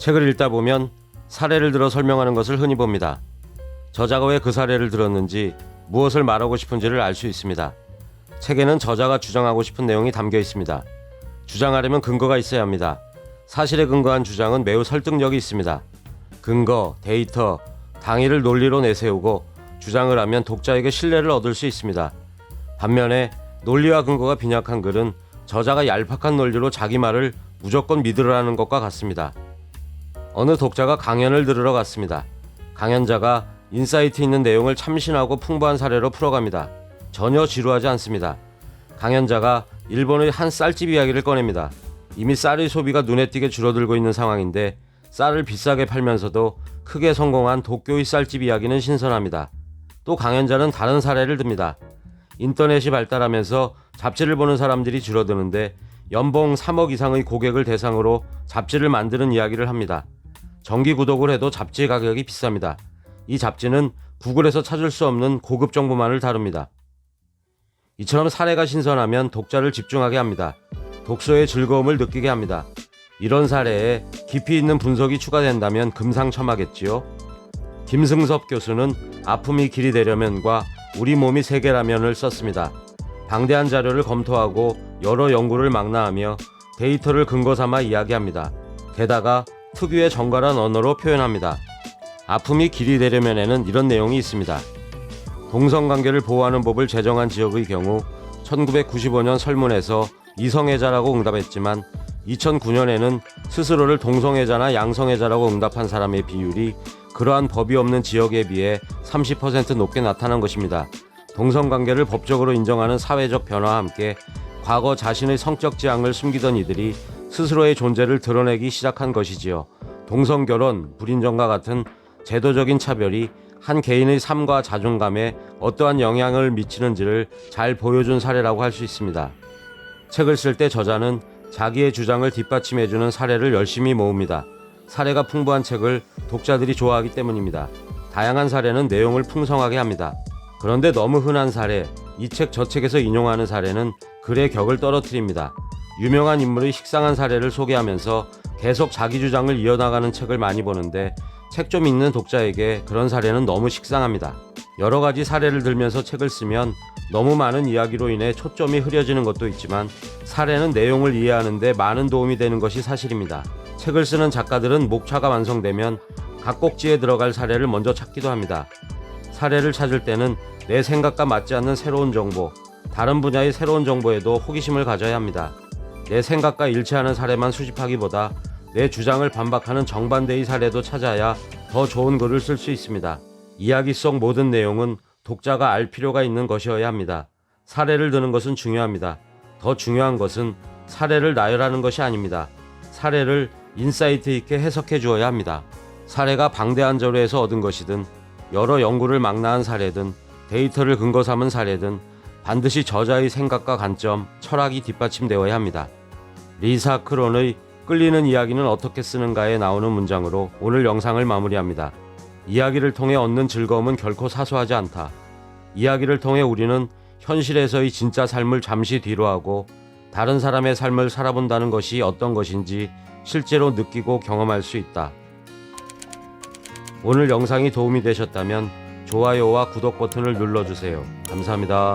책을 읽다 보면 사례를 들어 설명하는 것을 흔히 봅니다. 저자가 왜 그 사례를 들었는지, 무엇을 말하고 싶은지를 알 수 있습니다. 책에는 저자가 주장하고 싶은 내용이 담겨 있습니다. 주장하려면 근거가 있어야 합니다. 사실에 근거한 주장은 매우 설득력이 있습니다. 근거, 데이터, 당위를 논리로 내세우고 주장을 하면 독자에게 신뢰를 얻을 수 있습니다. 반면에 논리와 근거가 빈약한 글은 저자가 얄팍한 논리로 자기 말을 무조건 믿으라는 것과 같습니다. 어느 독자가 강연을 들으러 갔습니다. 강연자가 인사이트 있는 내용을 참신하고 풍부한 사례로 풀어갑니다. 전혀 지루하지 않습니다. 강연자가 일본의 한 쌀집 이야기를 꺼냅니다. 이미 쌀의 소비가 눈에 띄게 줄어들고 있는 상황인데 쌀을 비싸게 팔면서도 크게 성공한 도쿄의 쌀집 이야기는 신선합니다. 또 강연자는 다른 사례를 듭니다. 인터넷이 발달하면서 잡지를 보는 사람들이 줄어드는데 연봉 3억 이상의 고객을 대상으로 잡지를 만드는 이야기를 합니다. 정기 구독을 해도 잡지 가격이 비쌉니다. 이 잡지는 구글에서 찾을 수 없는 고급 정보만을 다룹니다. 이처럼 사례가 신선하면 독자를 집중하게 합니다. 독서의 즐거움을 느끼게 합니다. 이런 사례에 깊이 있는 분석이 추가된다면 금상첨화겠지요. 김승섭 교수는 아픔이 길이 되려면과 우리 몸이 세계라면을 썼습니다. 방대한 자료를 검토하고 여러 연구를 망라하며 데이터를 근거 삼아 이야기합니다. 게다가 특유의 정갈한 언어로 표현합니다. 아픔이 길이 되려면에는 이런 내용이 있습니다. 동성관계를 보호하는 법을 제정한 지역의 경우 1995년 설문에서 이성애자라고 응답했지만 2009년에는 스스로를 동성애자나 양성애자라고 응답한 사람의 비율이 그러한 법이 없는 지역에 비해 30% 높게 나타난 것입니다. 동성관계를 법적으로 인정하는 사회적 변화와 함께 과거 자신의 성적 지향을 숨기던 이들이 스스로의 존재를 드러내기 시작한 것이지요. 동성결혼, 불인정과 같은 제도적인 차별이 한 개인의 삶과 자존감에 어떠한 영향을 미치는지를 잘 보여준 사례라고 할 수 있습니다. 책을 쓸 때 저자는 자기의 주장을 뒷받침해주는 사례를 열심히 모읍니다. 사례가 풍부한 책을 독자들이 좋아하기 때문입니다. 다양한 사례는 내용을 풍성하게 합니다. 그런데 너무 흔한 사례, 이 책 저 책에서 인용하는 사례는 글의 격을 떨어뜨립니다. 유명한 인물의 식상한 사례를 소개하면서 계속 자기 주장을 이어나가는 책을 많이 보는데 책 좀 읽는 독자에게 그런 사례는 너무 식상합니다. 여러 가지 사례를 들면서 책을 쓰면 너무 많은 이야기로 인해 초점이 흐려지는 것도 있지만 사례는 내용을 이해하는 데 많은 도움이 되는 것이 사실입니다. 책을 쓰는 작가들은 목차가 완성되면 각 꼭지에 들어갈 사례를 먼저 찾기도 합니다. 사례를 찾을 때는 내 생각과 맞지 않는 새로운 정보, 다른 분야의 새로운 정보에도 호기심을 가져야 합니다. 내 생각과 일치하는 사례만 수집하기보다 내 주장을 반박하는 정반대의 사례도 찾아야 더 좋은 글을 쓸 수 있습니다. 이야기 속 모든 내용은 독자가 알 필요가 있는 것이어야 합니다. 사례를 드는 것은 중요합니다. 더 중요한 것은 사례를 나열하는 것이 아닙니다. 사례를 인사이트 있게 해석해 주어야 합니다. 사례가 방대한 자료에서 얻은 것이든 여러 연구를 망라한 사례든 데이터를 근거 삼은 사례든 반드시 저자의 생각과 관점, 철학이 뒷받침되어야 합니다. 리사 크론의 끌리는 이야기는 어떻게 쓰는가에 나오는 문장으로 오늘 영상을 마무리합니다. 이야기를 통해 얻는 즐거움은 결코 사소하지 않다. 이야기를 통해 우리는 현실에서의 진짜 삶을 잠시 뒤로하고 다른 사람의 삶을 살아본다는 것이 어떤 것인지 실제로 느끼고 경험할 수 있다. 오늘 영상이 도움이 되셨다면 좋아요와 구독 버튼을 눌러주세요. 감사합니다.